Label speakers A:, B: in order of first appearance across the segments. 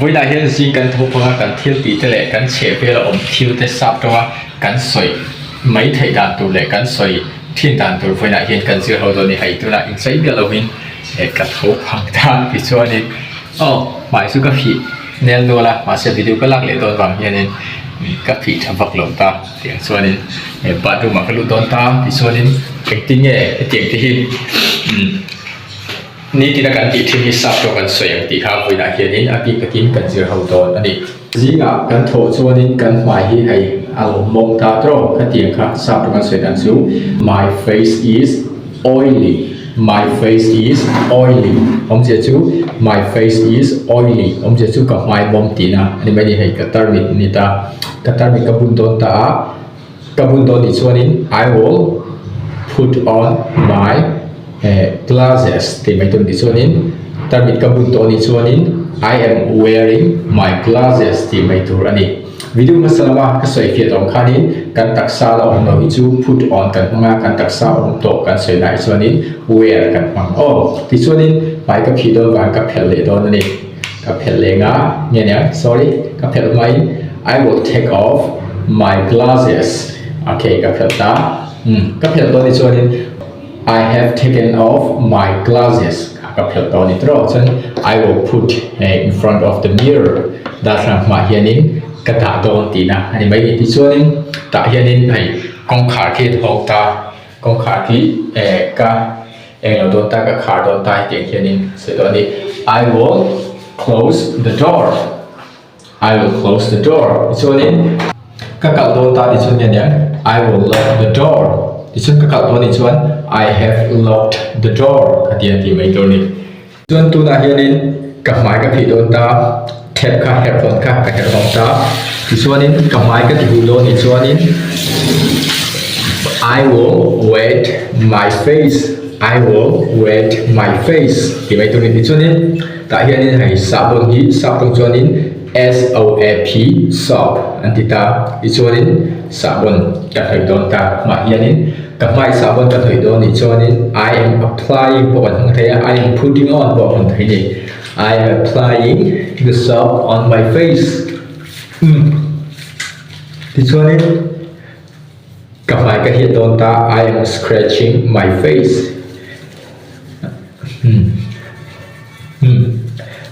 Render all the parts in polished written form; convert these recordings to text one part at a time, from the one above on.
A: với lại hiện gì cần thu phá cần thiếu tí thế lệ cần chế về là thiếu thế sắp đó cần soi mấy thầy đàn tụ lệ cần soi thiên đàn tụ với lại hiện cần dựa hậu này hay tụ lại in giấy biết là hình cả thấu phẳng ta thì cho nên bài số các vị nên luôn là mà sẽ video có lắc lệ tôn vàng hiện nên các vị tham vật lộn ta tiếng cho nên bạn dùng mà cái lụt tôn ta thì cho nên cái tiếng nhẹ tiếng thìนี่ที่นักการที่ที่มีทรัพย์กันสวยอย่างที่ข้าคุยนะเฮียนี้อากิกกินกันเสือเขาโดนอันนี้จีงะกันโถชวนนี้กันหมายให้อารมณ์มองตาตรงกันเตียงครับทรัพย์กันสวยดังสูง My face is oily My face is oily ผมจะชู My face is oily ผมจะชูกับ My บอมตีนะอันนี้ไม่ได้ให้กัตตาร์มิดนี่ตากัตตาร์มิดกับบุญโดนตากับบุญโดนที่ชวนนี้ I will put on my glasses ที่ไม่ต้องดิฉันนี้แต่มีกับบุญตัวดิฉันนี้ I am wearing my glasses ที่ไม่ต้องอันนี้วิดีโอมาสลับก็สวยเพียรตรงข้านี้การตักษาเราหน่อยจู put on กันมาการตักษาเราตกกันสวยไหนส่วนนี้ wear กันฟังดิฉันนี้ไปกับพี่ตัวกันกับเพลเลดอนนี่กับเพลเลงะเนี่ย sorry กับเพลไม่ I will take off my glasses โอเคกับเพลตากับเพลตัวดิฉันนี้I have taken off my glasses กับเพลตอนนี้ตรงนั้น I will put in front of the mirror ด้านหลังมาเฮียนินกระดาษโดนตีนะอันนี้ไม่ดีที่ส่วนนี้ตาเฮียนินให้กองขาที่ท้องตากองขาที่ก็เราโดนตากับขาโดนตาเตียงเฮียนินสุดตอนนี้ I will close the door I will close the door ส่วนนี้ก็กับโดนตาที่ส่วนนี้เนี่ย I will lock the doorที่ฉันก็กล่าวตัวนี้ส่วน I have locked the door คดีที่ไม่ตัวนี้ส่วนตัวนั้นนี่กับหมายกับที่โดนตาแทบค่ะแทบโดนค่ะกับแทบโดนตาที่ส่วนนี้กับหมายกับที่โดนนี้ส่วนนี้ I will wet my face I will wet my face ที่ไม่ตัวนี้ที่ส่วนนี้แต่เฮียนี่ให้สับบนนี้สับตรงส่วนนี้ SOAP soap อันที่ตาที่ส่วนนี้สับบนกับที่โดนตามาเฮียนี่กับไม่สาบานกับที่โดนนี่ส่วนนี้ I am applying บอกว่าทั้งที่ I am putting on บอกว่าทั้งที่ I am applying the soap on my face ที่ส่วนนี้กับไม่กับที่โดนตา I am scratching my face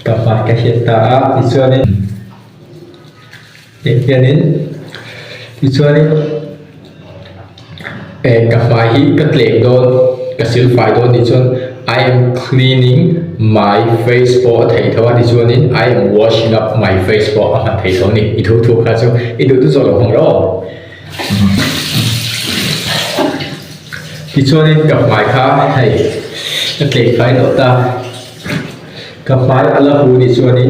A: กับไม่กับที่ตาที่ส่วนนี้อย่างนี้ที่ส่วนนี้กับไฟกับเหล็กโดนกับซิลไฟโดนดิฉัน I am cleaning my face เพราะไทยทว่าดิฉันนี้ I am washing up my face เพราะอาหารไทยทว่านี่อีทุกครับอีทุกส่วนของเราดิฉันนี้กับไฟข้าให้กับเหล็กไฟโดนตากับไฟอะไรหูดิฉันนี้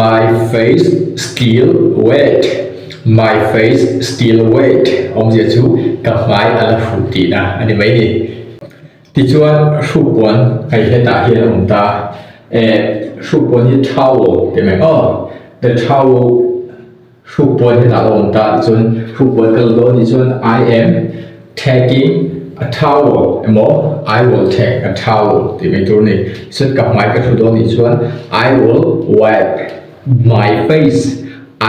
A: my face still wet My face still wet ผมจะชูกับไม้อะไรฟูตีนะอันนี้ไม่ดีที่ชวนรูปบนใครได้ตาเห็นผมตารูปบนที่ towel ใช่ไหมthe towel รูปบนที่ตาผมตาที่ชวนรูปบนก็โดนที่ชวน I am taking a towel หมอ I will take a towel ที่ไม่ตัวนี้ซึ่งกับไม้ก็คือโดนที่ชวน I will wipe my face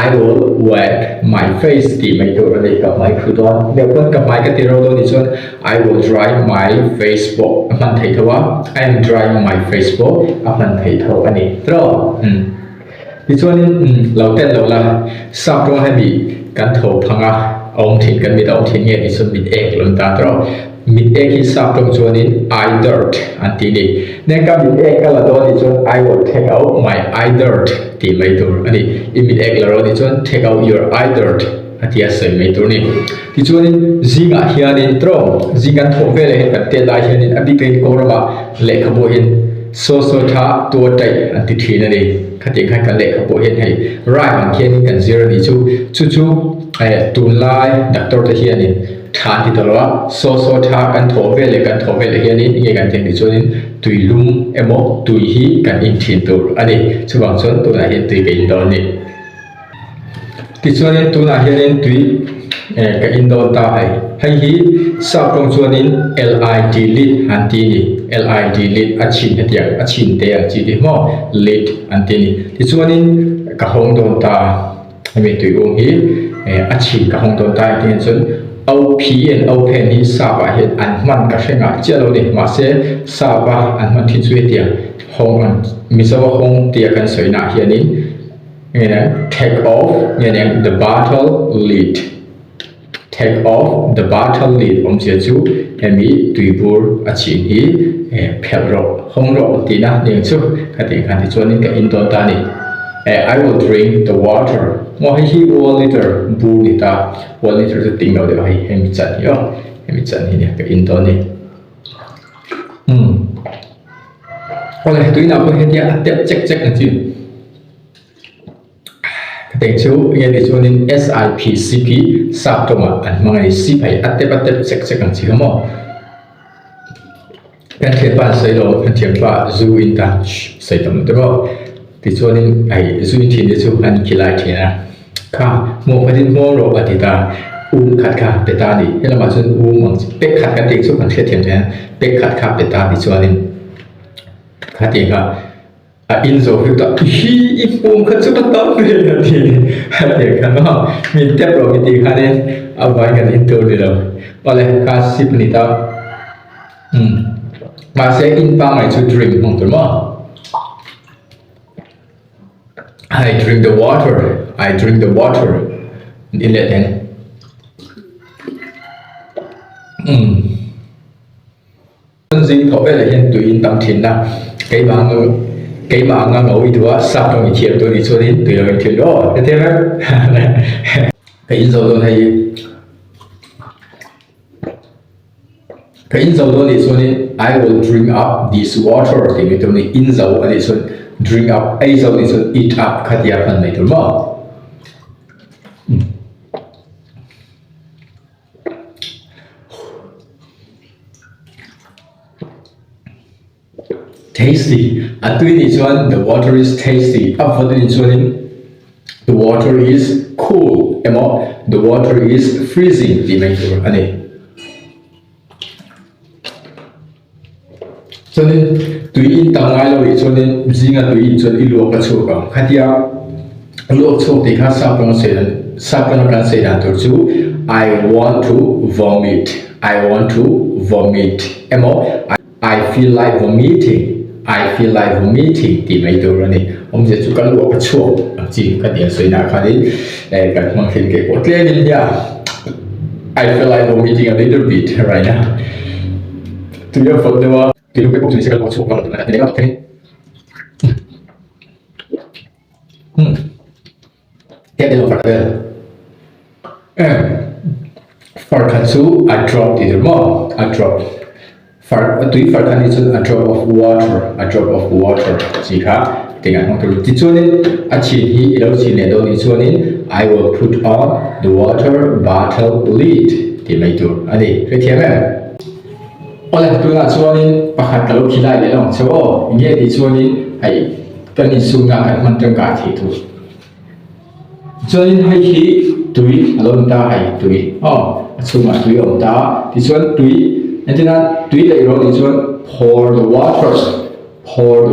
A: I will wet my face ที่ไม่ตัวอะไรกับไม้คือตอนเดี๋ยวคนกับไม้ก็ที่เราโดนที่ส่วน I will dry my face บอกมันไทยทว่า I am drying my face บอกมันไทยทว่าอันนี้ตรงที่ส่วนนี้เราเต้นเราละทราบตรงให้มีการโถพังอ่ะองถิ่นกันมีแต่องถิ่นเงี้ยที่ส่วนมิดเอกลงตาตรงมิดเอกที่ทราบตรงส่วนนี้ eye dirt อันที่นี้ในการมิดเอกก็เราโดนที่ส่วน I will take out my eye dirt ที่ไม่ตัวอันนี้อิมิดเอกเราที่ส่วน take out your eye dirt อันที่อาศัยไม่ตัวนี้ที่ส่วนนี้จิงอ่ะเฮียนินตรงจิงกันโถเวลเห็นกันเตะได้เฮียนินอภิเษกโกรมาเล็กขบวนโซท่าตัวใจอันที่ทีนั่นเองขัดแย้งกันเล็กขบวนให้ไรมันเฮียนินกันเซอร์นี่จู่ตุนไล่ดักตัวเฮียนินทานที่ตลอดโซท่ากันโถเวลเฮียนินยังกันเต็มที่ส่วนนี้ตุยลุงโมตุยฮีกันอินทินตัวอันนี้ช่วงส่วนตัวนั้นเห็นตุยกันอินโดนี่ที่ส่วนนี้ตัวนั้นเห็นตุยกันอินโดตาให้ hay hi sa kong chuan in lid lit an ti ni lid lit a chin hetia a chin te a chi ti mo lit an ti ni ti chuan in ka hong don ta mi tui ong hi a chin ka hong don ta ti chuan OP and open hi sa ba het an man ka hrenga chelo ni ma se sa ba an man thi chu hetia hong an mi so hong tia kan soina hianin take off the battle lead take off the battle lead chia chu hemi tuibur achin hi phelro hongro tina ning chu khati khati chuan ka in ton ta ni I will drink the water mo hi 1 liter bu lita 1 liter chu ting lo de hi hemi chan yo hemi chan hi ne ka in ton ni ole tuina ko hetia atep check check na chu Thank you. Yang di sini SIPCP sabtu ma an mengenai sipai atep cek ang sih mo. Kan tiap saya lo kan tiap zoo in touch saya temu tu. Di sini ai zoo in sini tu an kilai tiada. Kah mau pergi mau lo atita kat peta ni. Yang maksud mang pek kat ting tu kan tiap tiap pek kat peta di sini. Katinga. In zo kita hi ipum kan sudah tahu nanti ada kan minta properti kan apa kan itu dia oleh kasih penita masih in pang itu drink mungkin mah I drink the water ini lihat kan Dân thổ về là hiện tùy in tâm thiền nào cái mà ngang ngầu ý đó sắp trong cái thiệp tôi đi cho đến từ cái thiệp đó cái thế đó cái in dấu đó thì cái in dấu đó thì cho nên I will drink up this water thì người tôi này in dấu ở đây cho drink up ai dấu thì cho eat up khát ya phần này thôi mà tasty. Atui ni chuan the water is tasty. After ni chuan the water is cool. Emo the water is freezing. Di mai tur ani. Chuan tui in tangai lo i chuan zinga tui in chuan iluak ka chu ka. Khatia luak chu ti kha sa pang kan se dan tur chu I want to vomit. Emo I feel like vomiting. Thì mấy từ rồi này ông sẽ chú cán bộ bắt chuột chỉ cái tiền suy nào khai đi cái mang hình cái bột lên đi nha I feel like vomiting a little bit right now từ giờ phần đó thì lúc cái bột sẽ cán bộ chuột vào là thế nào thế tiếp theo phần đây for kansu I dropped it more I dropped tùy phật anh đi a drop of water chỉ khá tiếng Anh không được chỉ cho nên chỉ hi đâu chỉ nên đâu đi cho nên I will put on the water bottle lid thì mấy tur anh đi cái thiệp em oleh tôi là cho nên bắt hạt kalau khi lại để lòng cho nghe đi cho nên hay cái này sung ngang cái mình trong cả thì thôi cho nên hay khi tùy luôn ta hay tùy sung mà tùy ông ta thì cho nên tùy and then tùy lại rồi thì cho pour the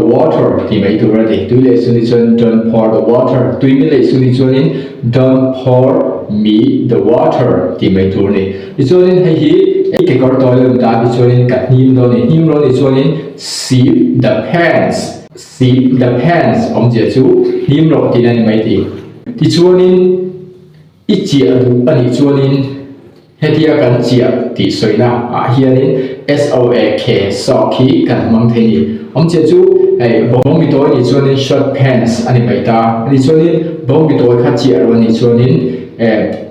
A: water thì mấy từ rồi thì tùy lại xuống đi cho don't pour the water tùy mình lại xuống đi cho nên don't pour me the water thì mấy từ này thì cho nên hay hi cái câu tôi làm ta thì cho nên cả nim đó thì cho nên sip the pants ông chỉ chú nim rồi thì này mấy thì cho nên ít chia anh thì cho nên hetia kan chia ti soina hianin SOAK socky kan mang thei om che chu ai bom mi to ni chuanin short pants ani baita ni chuanin bom mi to kha chia ro ni chuanin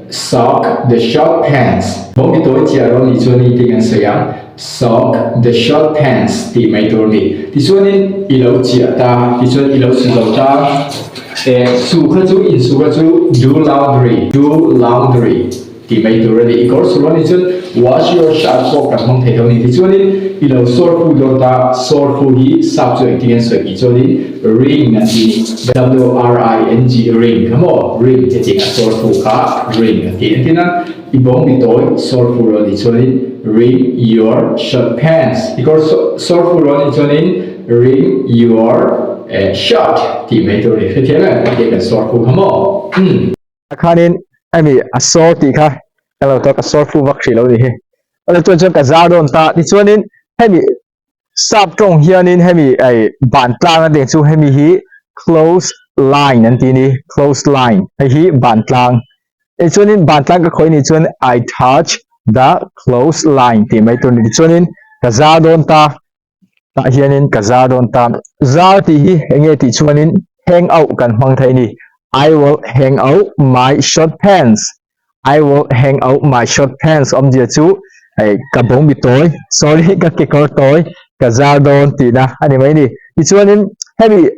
A: sock the short pants bom mi to chia ro ni chuanin tingan sayang sock the short pants ti mai to ni ti chuanin ilo chia ta ti chuan ilo su lo ta su kha chu in su kha chu do laundry thì mấy tuổi rồi đi có số lần thì wash your shirt for các mong thấy đâu thì cho nên ilo sort food đó ta sort food hi sắp rồi thì cái sự thì cho nên ring là gì WRING ring come on ring thì chỉ là sort food cả ring thì thế nào ibong bị tối sort food rồi thì cho nên ring your shirt pants because sort food rồi thì cho nên ring your shirt thì mấy tuổi thì thế là cái sort food come on
B: kha nên ai mi asort ti kha kalau to asort fu vak lo ni he ala chuan chuan ka za don ta ti chuan in hemi sap tong hian in hemi ai ban tlang a ding chu hemi hi close line an ti ni close line hi ban tlang e chuan in ban tlang ka khoi ni chuan I touch the close line ti mai tu ni chuan in ka za don ta ta hian in ka za don ta za ti hi enge ti chuan in hang out kan hmang thai ni I will hang out my short pants. I will hang out my short pants. Dia chu ai ka bong bi toy. Sorry ka ke kor toy. Ka za don ti na. Ani mai ni. Ti chuan in heavy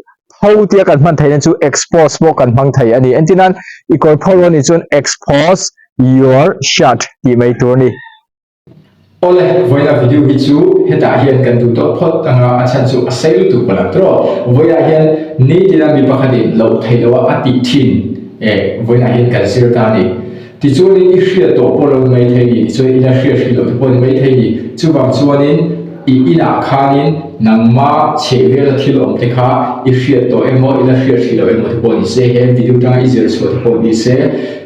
B: how tia kan man thai chu expose mo kan mang thai ani. Antinan I kor pholo ni chuan expose your shirt ti mai tur ni.
A: Ole voila video hi chu heta hian kan du to phot tanga achan chu asai tu pala tro voila hian ni tiran bi pakhadi lo thailawa ati thin voila hian kan sir ta ni ti chu ni I hria to polo mai thai ni chu ina hria lo to polo mai thai ni chu bang chuanin I ina khanin nangma chevela thilom te kha I hria to emo ina hria thilo emo te poni se he video tanga easier so te poni se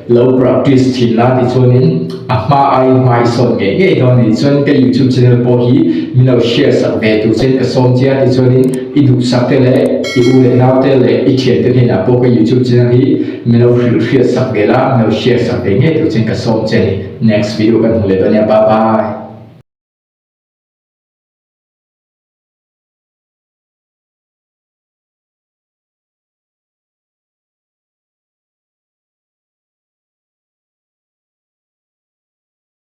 A: low practice thila ti chuanin ama ai mai son nge don ni chuan ke YouTube channel po hi mino share sak ve tu chen ka som chia ti chuanin I du sak te le I u le naw te le I thian te na po ke YouTube channel hi mino share sak ve la mino share sak ve nge tu chen ka som chen next video kan hule bye bye